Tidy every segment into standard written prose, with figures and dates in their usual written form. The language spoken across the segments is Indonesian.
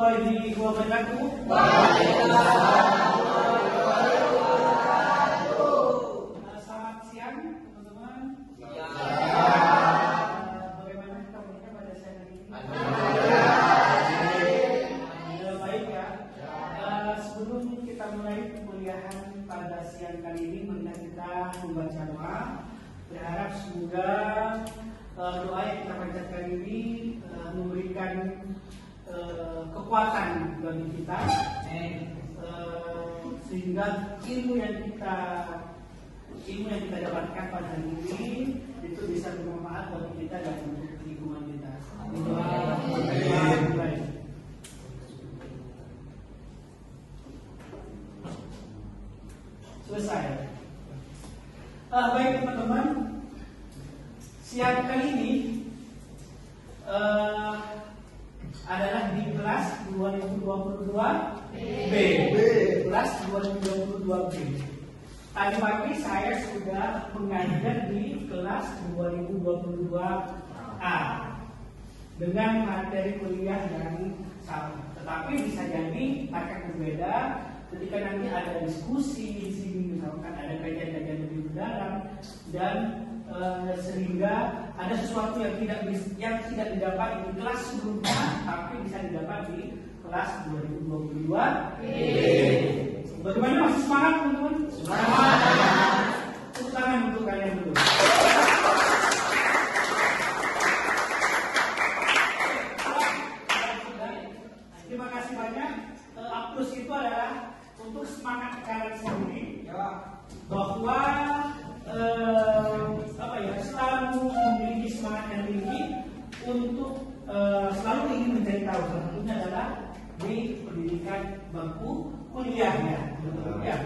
warahmatullahi wabarakatuh. Selamat siang teman-teman. Bagaimana kita punya pada siang hari ini? Baik ya. Sebelum kita mulai kuliahan pada siang kali ini, marilah kita membaca doa. Berharap semoga doa yang kita panjatkan ini memberikan kekuatan bagi kita, sehingga ilmu yang kita dapatkan pada hari ini itu bisa bermanfaat bagi kita dan untuk lingkungan kita. Baik. Selesai. Baik teman-teman, siang kali ini adalah di kelas 2022 B. Kelas 2022 B. Tadi pagi saya sudah mengajar di kelas 2022 A dengan materi kuliah yang sama. Tetapi bisa jadi akan berbeda ketika nanti ada diskusi di sini, misalkan ada kajian-kajian lebih mendalam dan sehingga ada sesuatu yang tidak didapat di kelas sebelumnya, tapi bisa didapat di kelas 2022. Bagaimana, masih semangat teman-teman? Semangat. Tepuk tangan untuk kalian dulu. Terima kasih banyak. Aplaus itu adalah untuk semangat kalian sendiri, bahwa selalu memiliki semangat yang tinggi untuk selalu ingin mencari tahu. Salah satunya adalah di pendidikan bangku kuliahnya. Ya.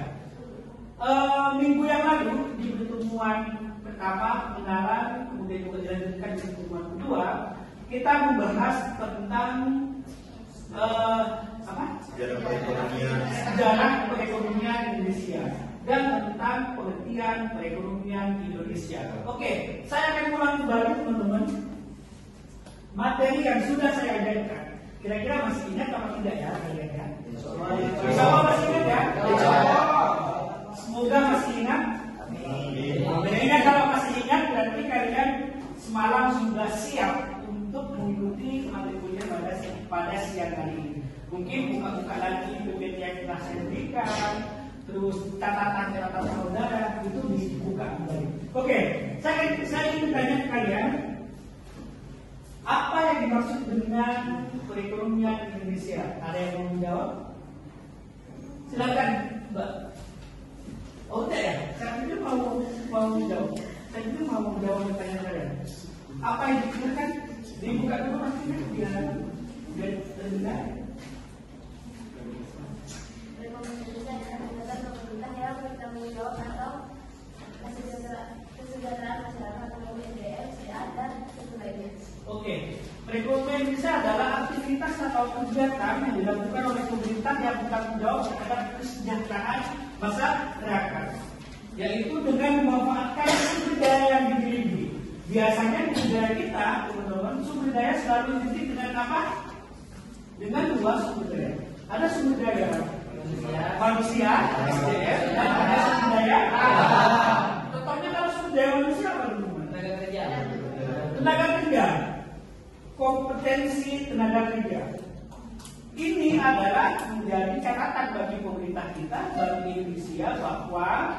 Minggu yang lalu di pertemuan pertama pengenalan, kemudian juga dilanjutkan di pertemuan kedua, kita membahas tentang sejarah perekonomian Indonesia dan tentang pengertian perekonomian Indonesia. Oke, saya akan ulang kembali teman-teman materi yang sudah saya ajarkan. Kira-kira masih ingat atau tidak ya kalian ya? Insya Allah masih ingat ya? Semoga masih ingat. Ingat, kalau masih ingat berarti kalian semalam sudah siap untuk mengikuti materi kuliah pada siang hari ini. Mungkin buka-buka lagi PPT yang telah saya berikan, terus catatan saudara itu dibuka kembali. Oke, saya ingin bertanya ke kalian, apa yang dimaksud dengan perekonomian Indonesia? Ada yang mau menjawab? Silakan, Mbak. Oh tidak ya? Saya itu mau menjawab. Saya itu mau menjawab pertanyaan kalian. Apa yang dipikirkan? Dibuka dulu maksudnya biar terdengar. Oke, perekonomian Indonesia adalah aktivitas atau kegiatan yang dilakukan oleh pemerintah yang bertanggung jawab terhadap kesejahteraan masyarakat, yaitu dengan memanfaatkan sumber daya yang dimiliki. Biasanya di negara kita, teman-teman, sumber daya selalu identik dengan apa? Dengan dua sumber daya. Ada sumber daya manusia, SDM, dan ada sumber daya alam. Contohnya kalau sumber daya manusia apa teman-teman? Tenaga kerja, kompetensi tenaga kerja. Ini adalah menjadi catatan bagi pemerintah kita, bagi Indonesia, bahwa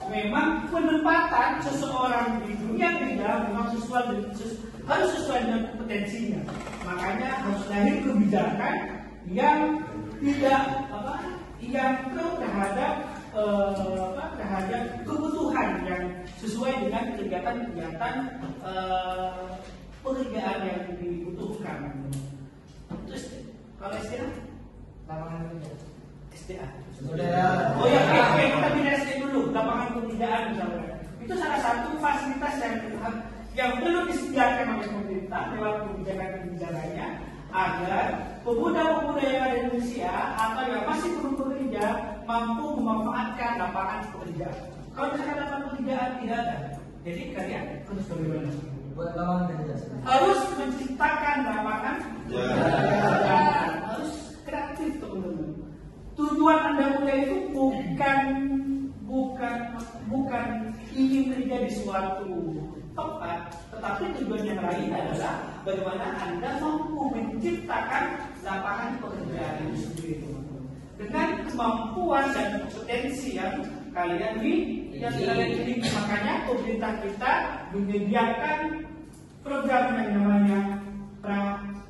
memang penempatan seseorang di dunia kerja memang harus sesuai dengan kompetensinya. Makanya harus lahir kebijakan yang tidak yang terhadap kebutuhan yang sesuai dengan kegiatan-kegiatan pekerjaan yang dibutuhkan. Terus kalau SDA, lapangan kerja, SDA. Oh ya, oke, kita pindah SDA dulu, lapangan pekerjaan misalnya. Itu salah satu fasilitas yang perlu disediakan oleh pemerintah lewat kebijakan-kebijakannya, agar pemuda-pemuda yang ada di Indonesia atau yang masih belum bekerja mampu memanfaatkan lapangan pekerjaan. Kalau misalkan lapangan pekerjaan tidak ada, jadi kalian harus bagaimana? Buat lapangan kerja. Harus menciptakan lapangan pekerjaan. Harus saya itu bukan ingin terjadi suatu tempat, tetapi tujuan yang lain adalah bagaimana Anda mampu menciptakan lapangan pekerjaan itu sendiri, teman-teman. Dengan kemampuan dan potensi yang kalian miliki. Makanya pemerintah kita menyediakan program yang namanya prakerja.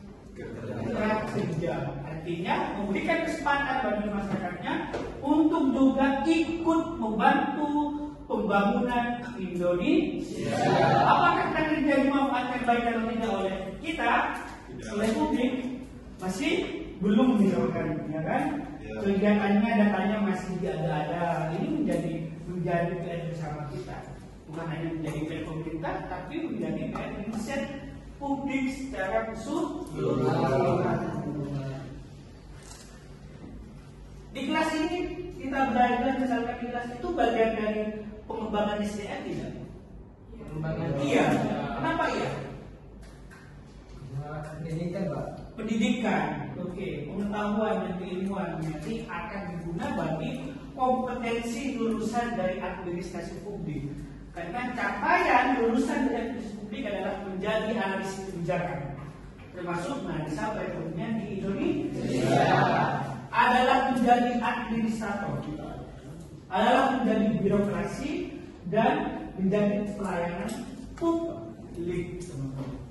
Artinya memberikan kesempatan bagi masyarakatnya untuk juga ikut membantu pembangunan Indonesia. Apakah prakerja dimanfaatkan baik atau tidak oleh kita, oleh publik? Masih belum misalkan, ya kan? Kegiatannya, datanya masih ada. Ini menjadi PR bersama kita. Bukan hanya menjadi PR pemerintah, tapi menjadi PR riset publik secara keseluruhan. Di kelas ini kita belajar, misalkan di kelas itu bagian dari pengembangan SDM tidak? Iya. Kenapa iya? Pendidikan, Pak. Pendidikan, oke. Pengetahuan dan keilmuan nanti akan diguna bagi kompetensi lulusan dari administrasi publik. Karena capaian lulusan dari administrasi publik adalah menjadi analis kebijakan, termasuk analisa perekonomian di Indonesia. Adalah menjadi administrator, adalah menjadi birokrasi dan menjadi pelayanan publik.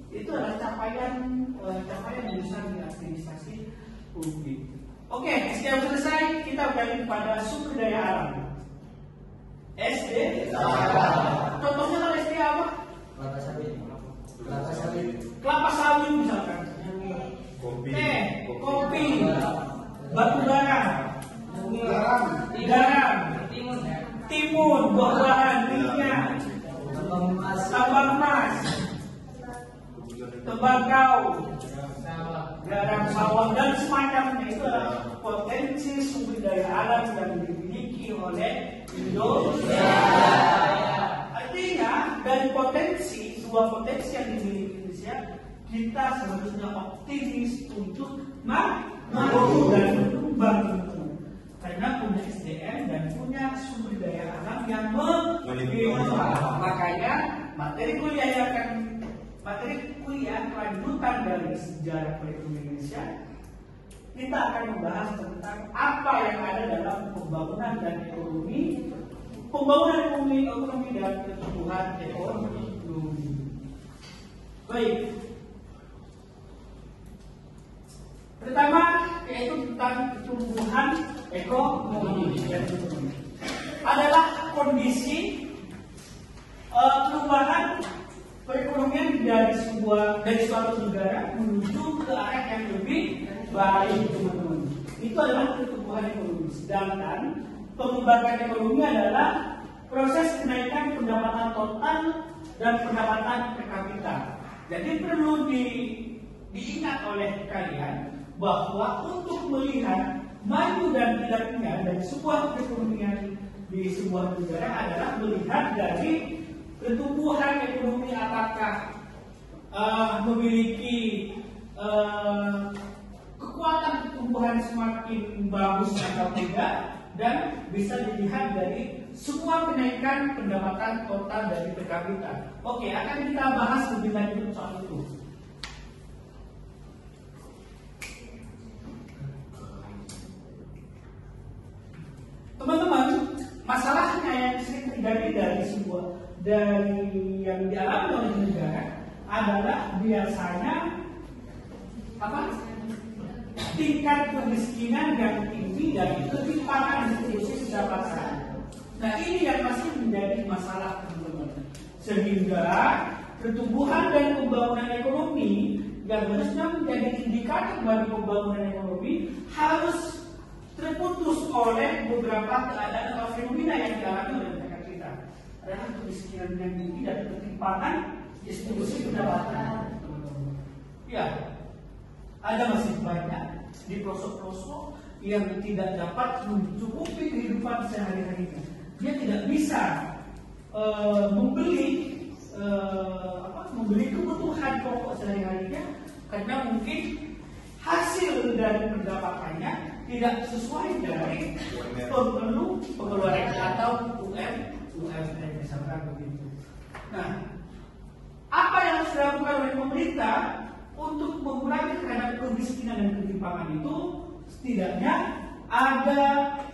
Itu adalah capaian lulusan di administrasi publik. Oke, SDM selesai, kita beralih pada sumber daya alam. SD. Contohnya kalau SD apa? Kelapa sawit misalkan. Kopi. Batu bara, garam, timun, buah-buahan, minyak, tambang emas, tembakau, garam sawah dan semacamnya. Itu adalah potensi sumber daya alam yang dimiliki oleh Indonesia. Artinya dari dua potensi yang dimiliki Indonesia, kita seharusnya optimis untuk maju dan berkembang, karena punya SDM dan punya sumber daya alam yang melimpah. Makanya materi kuliah lanjutan dari sejarah perekonomian Indonesia, kita akan membahas tentang apa yang ada dalam pembangunan ekonomi dan pertumbuhan ekonomi. Baik. Pertama yaitu tentang pertumbuhan ekonomi adalah kondisi perubahan perekonomian dari suatu negara menuju ke arah yang lebih baik, teman-teman. Itu adalah pertumbuhan ekonomi. Sedangkan pengembangan ekonomi adalah proses kenaikan pendapatan total dan pendapatan per kapita. Jadi perlu diingat oleh kalian bahwa untuk melihat maju dan tidaknya dari sebuah perekonomian di sebuah negara adalah melihat dari pertumbuhan ekonomi, apakah memiliki kekuatan pertumbuhan semakin bagus atau tidak, dan bisa dilihat dari semua kenaikan pendapatan total dari per kapita. Oke, akan kita bahas lebih lanjut soal itu. Teman-teman, masalahnya yang sering terjadi dari yang dialami oleh negara adalah biasanya tingkat kemiskinan yang tinggi dan ketimpangan distribusi pendapatan. Nah, ini yang masih menjadi masalah, teman-teman. Sehingga pertumbuhan dan pembangunan ekonomi yang harusnya menjadi indikator bagi pembangunan ekonomi harus terputus oleh beberapa keadaan atau fenomena yang dialami oleh masyarakat kita. Adalah kemiskinan yang tinggi dan ketimpangan distribusi pendapatan. Ya, ada masih banyak di pelosok-pelosok yang tidak dapat mencukupi kehidupan sehari-harinya. Dia tidak bisa membeli kebutuhan pokok sehari-harinya karena mungkin hasil dari pendapatannya tidak sesuai dari pengeluaran atau UMR misalkan begitu. Nah, apa yang harus dilakukan oleh pemerintah untuk mengurangi terhadap kemiskinan dan ketimpangan itu? Setidaknya ada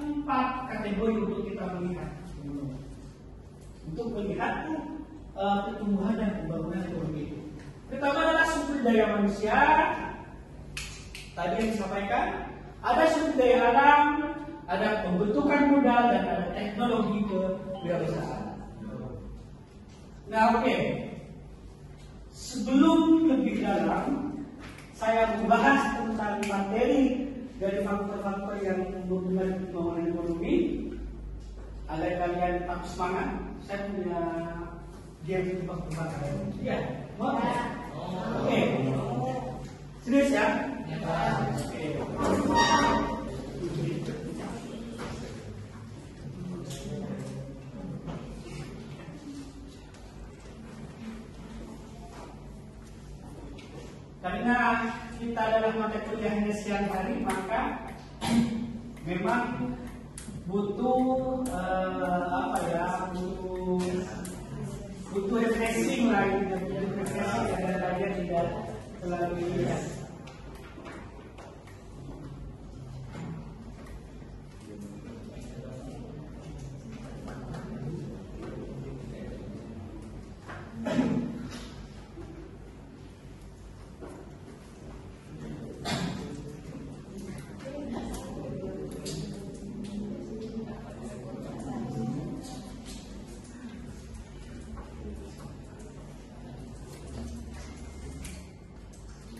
4 kategori untuk kita melihat. Untuk melihat pertumbuhan dan pembangunan ekonomi itu. Pertama adalah sumber daya manusia. Tadi yang disampaikan, ada sumber daya alam, ada pembentukan modal, dan ada teknologi kewirausahaan. Nah, oke. Sebelum lebih dalam, saya membahas tentang materi dari faktor-faktor yang berhubungan dengan pembangunan ekonomi agar kalian tetap semangat. Saya punya game tebak-tebakan. Ya, mau? Oke. Serius ya? Oke. Karena kita adalah mata kuliahnya siang hari, maka memang butuh butuh refreshing lah, butuh refreshing agar kalian tidak terlalu lihat.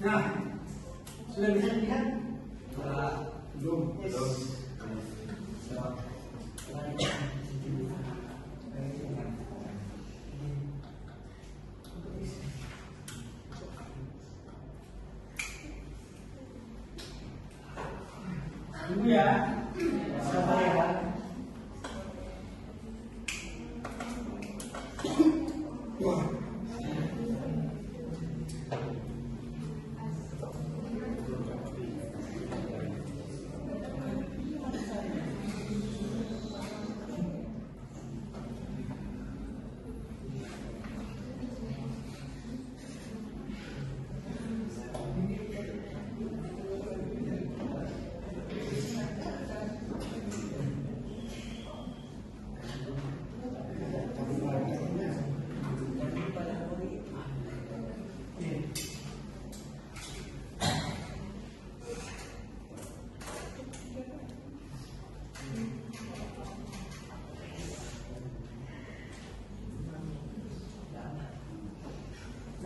Nah, sudah bisa dilihat? Belum. Yes. Tunggu ya. Sabar ya.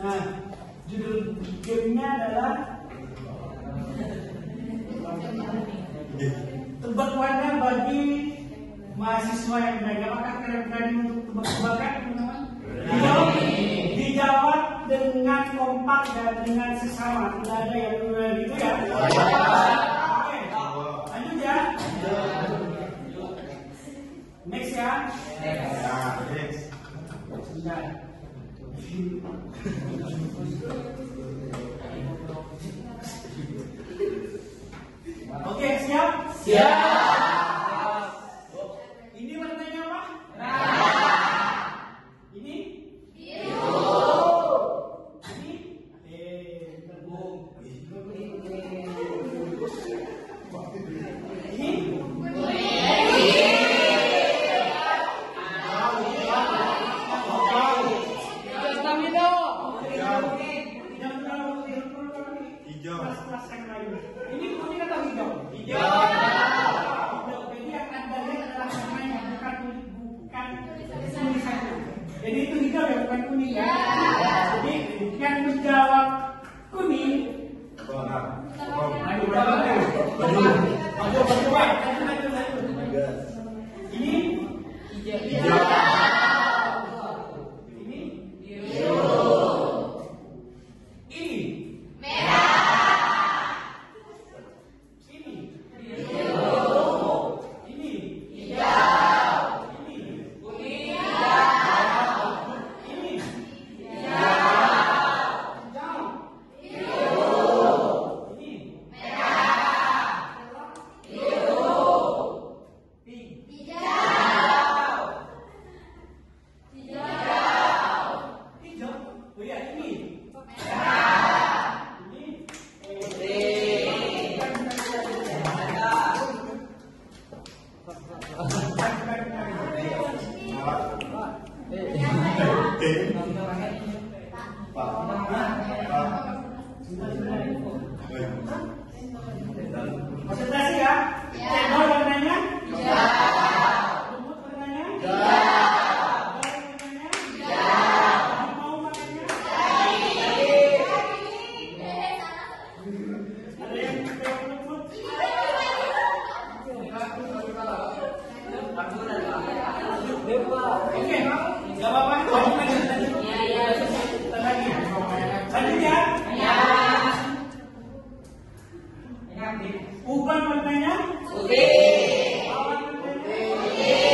Nah, judul gamenya adalah tebak warna bagi mahasiswa yang berani. Apakah kalian berani untuk tebak-tebakan, teman-teman? Dijawab dengan kompak dan dengan sesama. Tidak ada yang gitu ya. Oke, lanjut ya. Next ya. Next. Sebentar. Oke, siap? Siap. Ini warnanya apa? Merah. Ini? Biru. Ini? Ini? Ini kuning atau hijau? Hijau. Jadi yang anda lihat adalah warna yang bukan tulisannya. Jadi itu hijau ya, bukan kuning ya. Jadi yang menjawab kuning. Ini hijau. Ini biru. Ini merah. Ini Oh ya, ini. Ini. Konsentrasi ya. Cendol warnanya? Ya. Rumput warnanya? Ya. Warnanya? Ya. Mau makannya? Ada yang rumput? Oke, nggak apa-apa. Lanjut ya. Uban warnanya? Putih. Awan warnanya? Putih.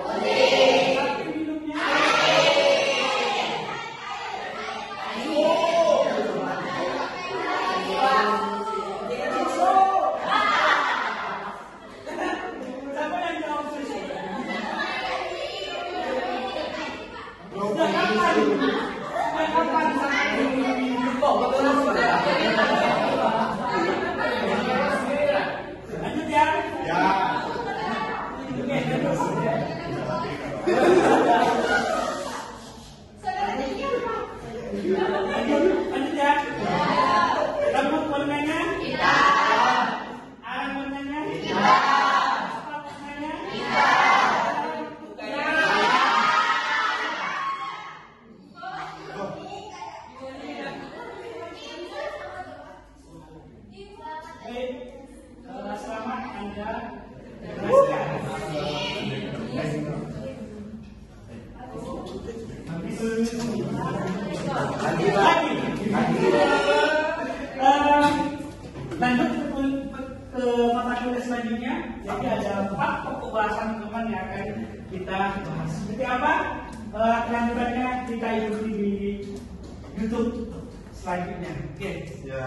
Warnanya? Putih. Tapi minumnya? Susu. Siapa yang jawab susu? Sudah kapan? Sudah kapan? Kok betul sudah? Lanjut ya? Ya. Lanjut ya? Rambut warnanya? Hitam. Arang warnanya? Hitam. Asfal warnanya? Hitam. Baik. Selamat Anda berhasil. Lanjut ke mata kuliah selanjutnya. Jadi ada 4 pokok bahasan teman yang akan kita bahas. Seperti apa? Kelanjutannya kita ikuti di YouTube selanjutnya. Oke. Ya.